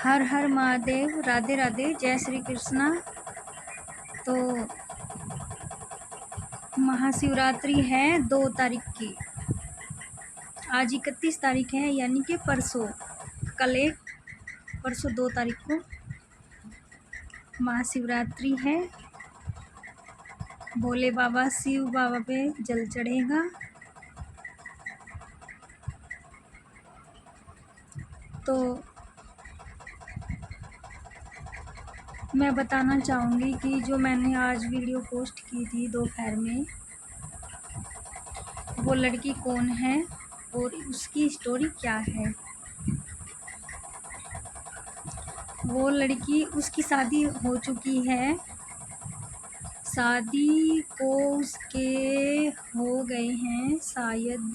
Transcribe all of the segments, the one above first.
हर हर महादेव, राधे राधे, जय श्री कृष्णा। तो महाशिवरात्रि है 2 तारीख की। आज 31 तारीख है, यानी कि परसों, कल एक, परसों 2 तारीख को महाशिवरात्रि है। भोले बाबा शिव बाबा पे जल चढ़ेगा। तो मैं बताना चाहूँगी कि जो मैंने आज वीडियो पोस्ट की थी दोपहर में, वो लड़की कौन है और उसकी स्टोरी क्या है। वो लड़की, उसकी शादी हो चुकी है। शादी को उसके हो गए हैं शायद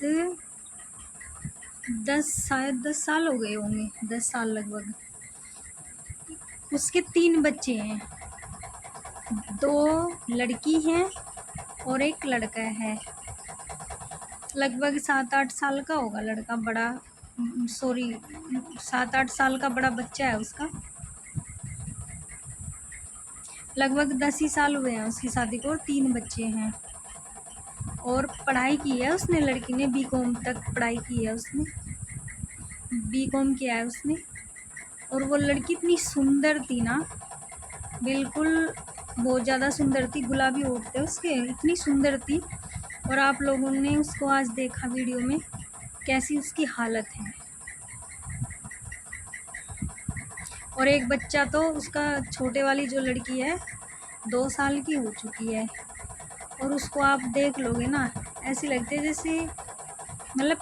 10 साल हो गए होंगे, 10 साल लगभग। उसके 3 बच्चे हैं, 2 लड़की हैं और 1 लड़का है। लगभग 7-8 साल का होगा लड़का, बड़ा, सॉरी 7-8 साल का बड़ा बच्चा है उसका। लगभग 10 ही साल हुए हैं उसकी शादी को और 3 बच्चे हैं। और पढ़ाई की है उसने, लड़की ने बीकॉम तक पढ़ाई की है उसने, बीकॉम किया है उसने। और वो लड़की इतनी सुंदर थी ना, बिल्कुल बहुत ज़्यादा सुंदर थी, गुलाबी होठ थे उसके, इतनी सुंदर थी। और आप लोगों ने उसको आज देखा वीडियो में, कैसी उसकी हालत है। और एक बच्चा तो उसका, छोटे वाली जो लड़की है 2 साल की हो चुकी है। और उसको आप देख लोगे ना, ऐसी लगती है जैसे, मतलब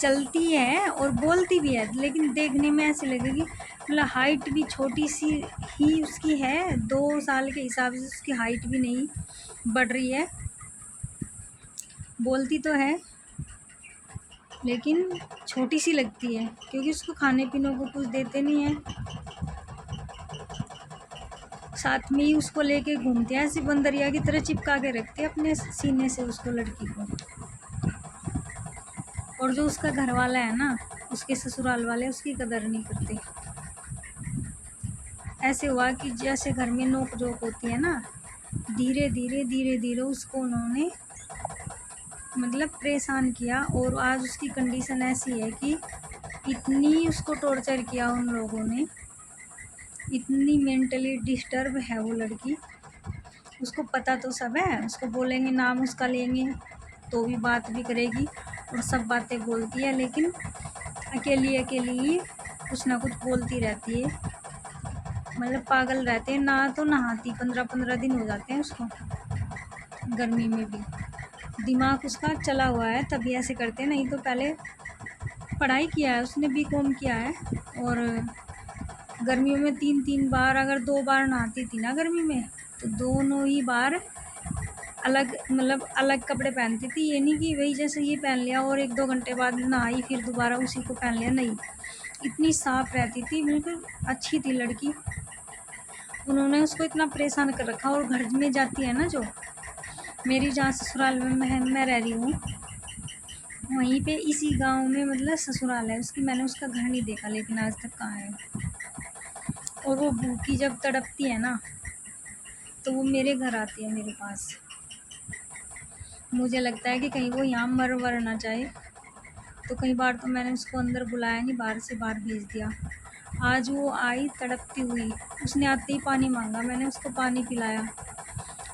चलती है और बोलती भी है, लेकिन देखने में ऐसी लगेगी, मतलब हाइट भी छोटी सी ही उसकी है। 2 साल के हिसाब से उसकी हाइट भी नहीं बढ़ रही है। बोलती तो है लेकिन छोटी सी लगती है, क्योंकि उसको खाने पीने को कुछ देते नहीं है। साथ में ही उसको लेके घूमते हैं, ऐसी बंदरिया की तरह चिपका के रखते हैं अपने सीने से उसको, लड़की को। और जो उसका घर वाला है ना, उसके ससुराल वाले उसकी कदर नहीं करते। ऐसे हुआ कि जैसे घर में नोक झोंक होती है ना, धीरे धीरे उसको उन्होंने मतलब परेशान किया। और आज उसकी कंडीशन ऐसी है कि इतनी उसको टॉर्चर किया उन लोगों ने, इतनी मेंटली डिस्टर्ब है वो लड़की। उसको पता तो सब है, उसको बोलेंगे, नाम उसका लेंगे तो भी बात भी करेगी और सब बातें बोलती है, लेकिन अकेली अकेली ही कुछ ना कुछ बोलती रहती है। मतलब पागल रहते हैं, ना तो नहाती 15-15 दिन हो जाते हैं उसको, गर्मी में भी। दिमाग उसका चला हुआ है तभी ऐसे करते हैं, नहीं तो पहले पढ़ाई किया है उसने, बीकॉम किया है। और गर्मियों में 3-3 बार, अगर 2 बार नहाती थी ना गर्मी में, तो दोनों ही बार अलग, मतलब अलग कपड़े पहनती थी। ये नहीं कि वही जैसे ये पहन लिया और 1-2 घंटे बाद नहाई फिर दोबारा उसी को पहन लिया, नहीं। इतनी साफ रहती थी, बिल्कुल अच्छी थी लड़की। उन्होंने उसको इतना परेशान कर रखा। और घर में जाती है ना, जो मेरी जहाँ ससुराल में मैं रह रही हूँ, वहीं पे इसी गांव में मतलब ससुराल है उसकी। मैंने उसका घर नहीं देखा लेकिन आज तक कहाँ है। और वो भूखी जब तड़पती है ना, तो वो मेरे घर आती है, मेरे पास। मुझे लगता है कि कहीं वो यहाँ मर वर ना जाए, तो कई बार तो मैंने उसको अंदर बुलाया नहीं, बाहर से बाहर भेज दिया। आज वो आई तड़पती हुई, उसने आते ही पानी मांगा, मैंने उसको पानी पिलाया।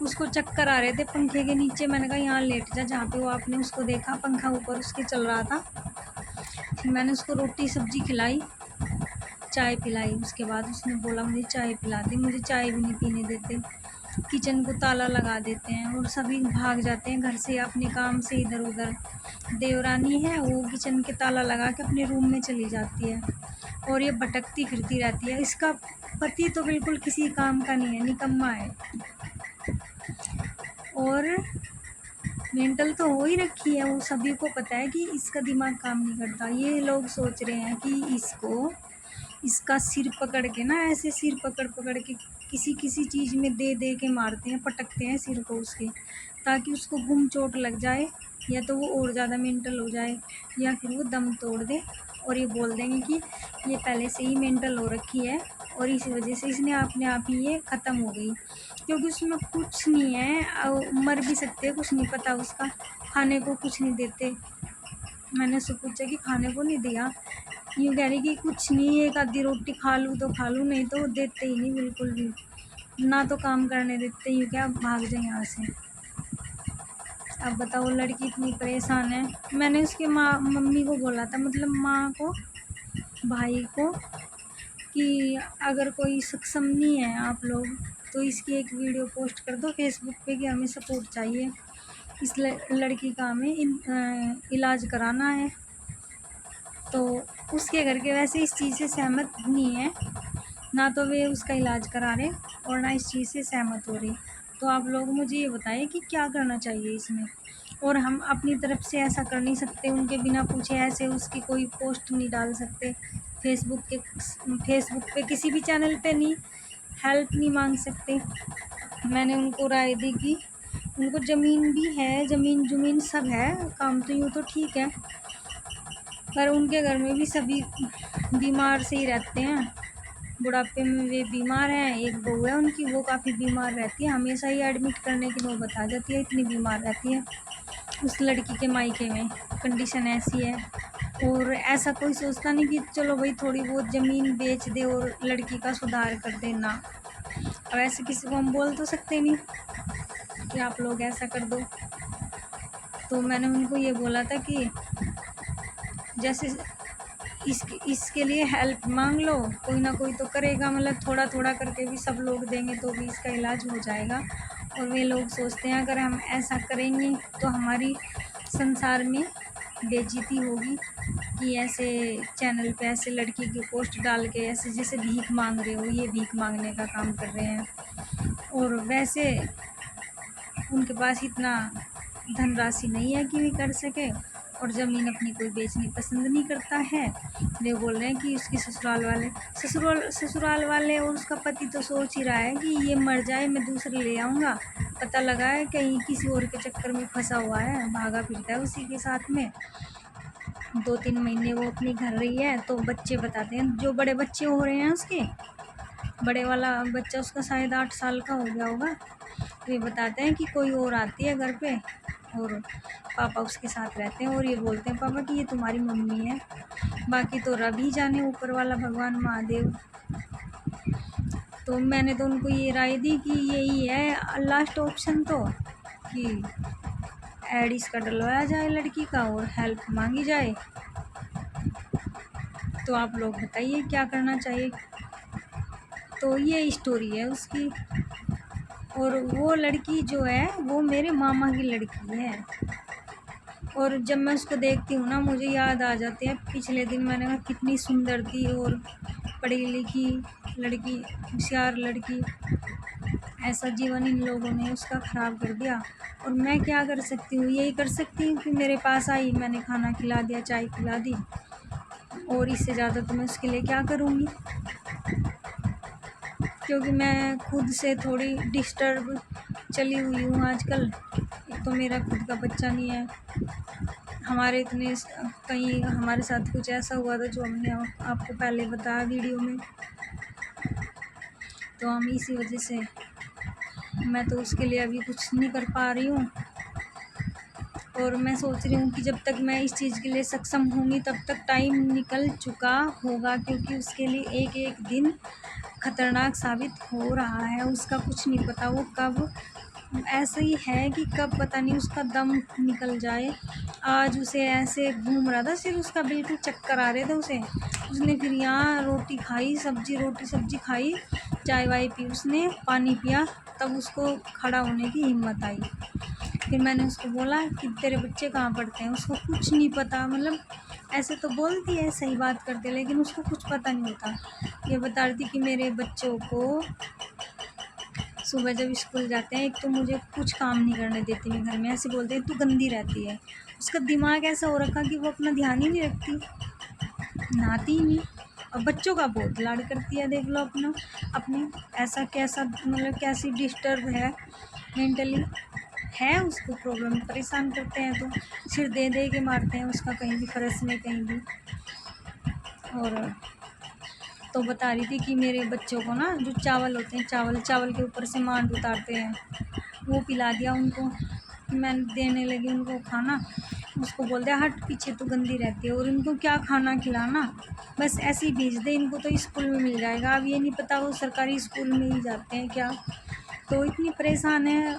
उसको चक्कर आ रहे थे पंखे के नीचे, मैंने कहा यहाँ लेट जा, जहाँ पे वो आपने उसको देखा, पंखा ऊपर उसके चल रहा था। फिर मैंने उसको रोटी सब्जी खिलाई, चाय पिलाई। उसके बाद उसने बोला मुझे चाय पिला दे, मुझे चाय भी नहीं पीने देते, किचन को ताला लगा देते हैं और सभी भाग जाते हैं घर से अपने काम से इधर उधर। देवरानी है वो, किचन के ताला लगा के अपने रूम में चली जाती है और ये भटकती फिरती रहती है। इसका पति तो बिल्कुल किसी काम का नहीं है, निकम्मा है। और मेंटल तो हो ही रखी है, वो सभी को पता है कि इसका दिमाग काम नहीं करता। ये लोग सोच रहे हैं कि इसको, इसका सिर पकड़ के ना, ऐसे सिर पकड़ पकड़ के किसी किसी चीज़ में दे दे के मारते हैं, पटकते हैं सिर को उसके, ताकि उसको गुम चोट लग जाए, या तो वो और ज़्यादा मेंटल हो जाए, या फिर वो दम तोड़ दे और ये बोल देंगे कि ये पहले से ही मेंटल हो रखी है और इसी वजह से इसने अपने आप ही ये ख़त्म हो गई, क्योंकि उसमें कुछ नहीं है, मर भी सकते हैं, कुछ नहीं पता उसका, खाने को कुछ नहीं देते। मैंने उससे पूछा कि खाने को नहीं दिया, यूँ कह रही कि कुछ नहीं, एक आधी रोटी खा लूँ तो खा लूँ, नहीं तो वो देते ही नहीं बिल्कुल भी, ना तो काम करने देते, यूँ क्या भाग जाए यहाँ से। अब बताओ, लड़की इतनी परेशान है। मैंने उसके माँ मम्मी को बोला था, मतलब माँ को, भाई को, कि अगर कोई सक्षम नहीं है आप लोग तो इसकी एक वीडियो पोस्ट कर दो फेसबुक पे कि हमें सपोर्ट चाहिए, इस लड़की का हमें इलाज कराना है। तो उसके घर के वैसे इस चीज़ से सहमत नहीं है, ना तो वे उसका इलाज करा रहे और ना इस चीज़ से सहमत हो रही। तो आप लोग मुझे ये बताइए कि क्या करना चाहिए इसमें। और हम अपनी तरफ से ऐसा कर नहीं सकते, उनके बिना पूछे ऐसे उसकी कोई पोस्ट नहीं डाल सकते फेसबुक पे किसी भी चैनल पे नहीं, हेल्प नहीं मांग सकते। मैंने उनको राय दी कि उनको ज़मीन भी है, ज़मीन सब है, काम तो यूँ तो ठीक है, पर उनके घर में भी सभी बीमार से ही रहते हैं। बुढ़ापे में वे बीमार हैं, एक बहू है उनकी, वो काफ़ी बीमार रहती है, हमेशा ही एडमिट करने की नौबत आ जाती है, इतनी बीमार रहती है। उस लड़की के मायके में कंडीशन ऐसी है, और ऐसा कोई सोचता नहीं कि चलो भाई थोड़ी बहुत ज़मीन बेच दे और लड़की का सुधार कर देना। अब ऐसे किसी को हम बोल तो सकते नहीं कि आप लोग ऐसा कर दो। तो मैंने उनको ये बोला था कि जैसे इसके लिए हेल्प मांग लो, कोई ना कोई तो करेगा, मतलब थोड़ा थोड़ा करके भी सब लोग देंगे तो भी इसका इलाज हो जाएगा। और वे लोग सोचते हैं अगर हम ऐसा करेंगे तो हमारी संसार में बेइज्जती होगी कि ऐसे चैनल पे ऐसे लड़की की पोस्ट डाल के ऐसे जैसे भीख मांग रहे हो, ये भीख मांगने का काम कर रहे हैं। और वैसे उनके पास इतना धनराशि नहीं है कि वे कर सके, और ज़मीन अपनी कोई बेचनी पसंद नहीं करता है। वे बोल रहे हैं कि उसकी ससुराल वाले और उसका पति तो सोच ही रहा है कि ये मर जाए, मैं दूसरे ले आऊँगा। पता लगा है कहीं किसी और के चक्कर में फंसा हुआ है, भागा फिरता है उसी के साथ में। 2-3 महीने वो अपनी घर रही है, तो बच्चे बताते हैं, जो बड़े बच्चे हो रहे हैं उसके, बड़े वाला बच्चा उसका शायद 8 साल का हो गया होगा। तो ये बताते हैं कि कोई और आती है घर पे और पापा उसके साथ रहते हैं, और ये बोलते हैं पापा कि ये तुम्हारी मम्मी है, बाकी तो रब ही जाने, ऊपर वाला भगवान महादेव। तो मैंने तो उनको ये राय दी कि यही है लास्ट ऑप्शन, तो कि ऐड इसका डलवाया जाए लड़की का और हेल्प मांगी जाए। तो आप लोग बताइए क्या करना चाहिए। तो ये स्टोरी है उसकी। और वो लड़की जो है वो मेरे मामा की लड़की है, और जब मैं उसको देखती हूँ ना मुझे याद आ जाते हैं पिछले दिन। मैंने कहा कितनी सुंदर थी और पढ़ी लिखी लड़की, होशियार लड़की, ऐसा जीवन इन लोगों ने उसका ख़राब कर दिया। और मैं क्या कर सकती हूँ, यही कर सकती हूँ कि मेरे पास आई, मैंने खाना खिला दिया, चाय पिला दी, और इससे ज़्यादा तो मैं उसके लिए क्या करूँगी। क्योंकि मैं खुद से थोड़ी डिस्टर्ब चली हुई हूँ आजकल। एक तो मेरा खुद का बच्चा नहीं है, हमारे इतने कहीं हमारे साथ कुछ ऐसा हुआ था जो हमने आपको पहले बताया वीडियो में, तो हम इसी वजह से मैं तो उसके लिए अभी कुछ नहीं कर पा रही हूँ। और मैं सोच रही हूँ कि जब तक मैं इस चीज़ के लिए सक्षम होंगी तब तक टाइम निकल चुका होगा, क्योंकि उसके लिए एक एक दिन खतरनाक साबित हो रहा है। उसका कुछ नहीं पता वो कब ऐसा ही है कि कब पता नहीं उसका दम निकल जाए। आज उसे ऐसे घूम रहा था, सिर्फ उसका बिल्कुल चक्कर आ रहे थे उसे। उसने फिर यहाँ रोटी खाई, रोटी सब्जी खाई, चाय वाय पी, उसने पानी पिया, तब उसको खड़ा होने की हिम्मत आई। फिर मैंने उसको बोला कि तेरे बच्चे कहाँ पढ़ते हैं। उसको कुछ नहीं पता, मतलब ऐसे तो बोलती है, सही बात करते, लेकिन उसको कुछ पता नहीं होता। ये बता रही थी कि मेरे बच्चों को सुबह जब स्कूल जाते हैं, एक तो मुझे कुछ काम नहीं करने देती मैं घर में, ऐसे बोलते हैं तू गंदी रहती है। उसका दिमाग ऐसा हो रखा कि वो अपना ध्यान ही नहीं रखती, नहाती ही नहीं, और बच्चों का बहुत लाड़ करती है। देख लो अपने ऐसा कैसा, मतलब कैसी डिस्टर्ब है मेंटली, है उसको प्रॉब्लम, परेशान करते हैं तो सिर दे दे के मारते हैं उसका, कहीं भी फर्श में कहीं भी। और तो बता रही थी कि मेरे बच्चों को ना जो चावल होते हैं, चावल के ऊपर से मांड उतारते हैं, वो पिला दिया उनको। मैं देने लगी उनको खाना, उसको बोल दिया हट पीछे, तो गंदी रहती है। और इनको क्या खाना खिलाना, बस ऐसे ही भेज दे, इनको तो स्कूल में मिल जाएगा। अब ये नहीं पता वो सरकारी स्कूल में ही जाते हैं क्या। तो इतनी परेशान है,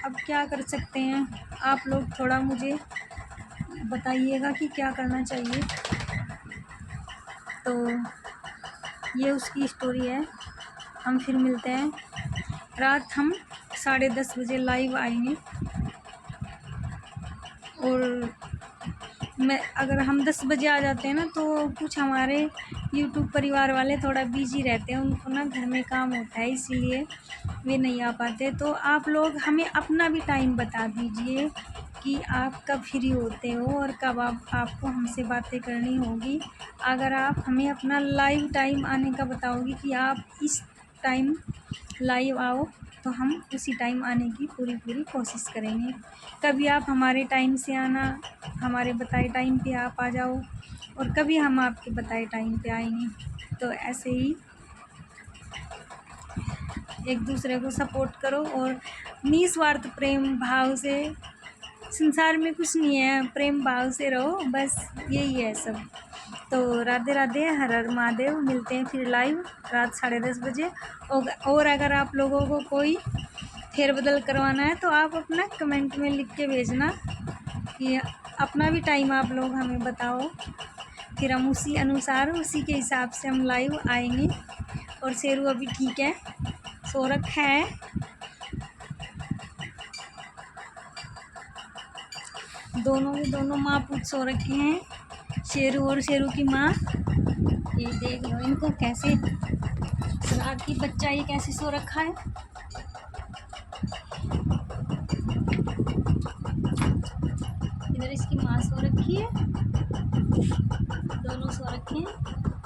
अब क्या कर सकते हैं। आप लोग थोड़ा मुझे बताइएगा कि क्या करना चाहिए। तो ये उसकी स्टोरी है। हम फिर मिलते हैं रात, हम 10:30 बजे लाइव आएंगे। और मैं अगर हम 10 बजे आ जाते हैं ना, तो कुछ हमारे यूट्यूब परिवार वाले थोड़ा बिजी रहते हैं, उनको ना घर में काम होता है, इसीलिए वे नहीं आ पाते। तो आप लोग हमें अपना भी टाइम बता दीजिए कि आप कब फ्री होते हो और कब आपको हमसे बातें करनी होगी। अगर आप हमें अपना लाइव टाइम आने का बताओगे कि आप इस टाइम लाइव आओ, तो हम उसी टाइम आने की पूरी कोशिश करेंगे। कभी आप हमारे टाइम से आना, हमारे बताए टाइम पे आप आ जाओ, और कभी हम आपके बताए टाइम पे आएंगे। तो ऐसे ही एक दूसरे को सपोर्ट करो और निस्वार्थ प्रेम भाव से, संसार में कुछ नहीं है, प्रेम भाव से रहो, बस यही है सब। तो राधे राधे, हर हर महादेव। मिलते हैं फिर लाइव रात 10:30 बजे। और अगर आप लोगों को कोई फेरबदल करवाना है तो आप अपना कमेंट में लिख के भेजना कि अपना भी टाइम आप लोग हमें बताओ, फिर हम उसी अनुसार उसी के हिसाब से हम लाइव आएंगे। और शेरू अभी ठीक है, सो रखा है। दोनों के दोनों माँ पूछ सो रखे हैं, शेरू और शेरू की माँ। ये देख लो इनको कैसे, शरारती बच्चा ये कैसे सो रखा है। इधर इसकी माँ सो रखी है, दोनों सो रखे हैं।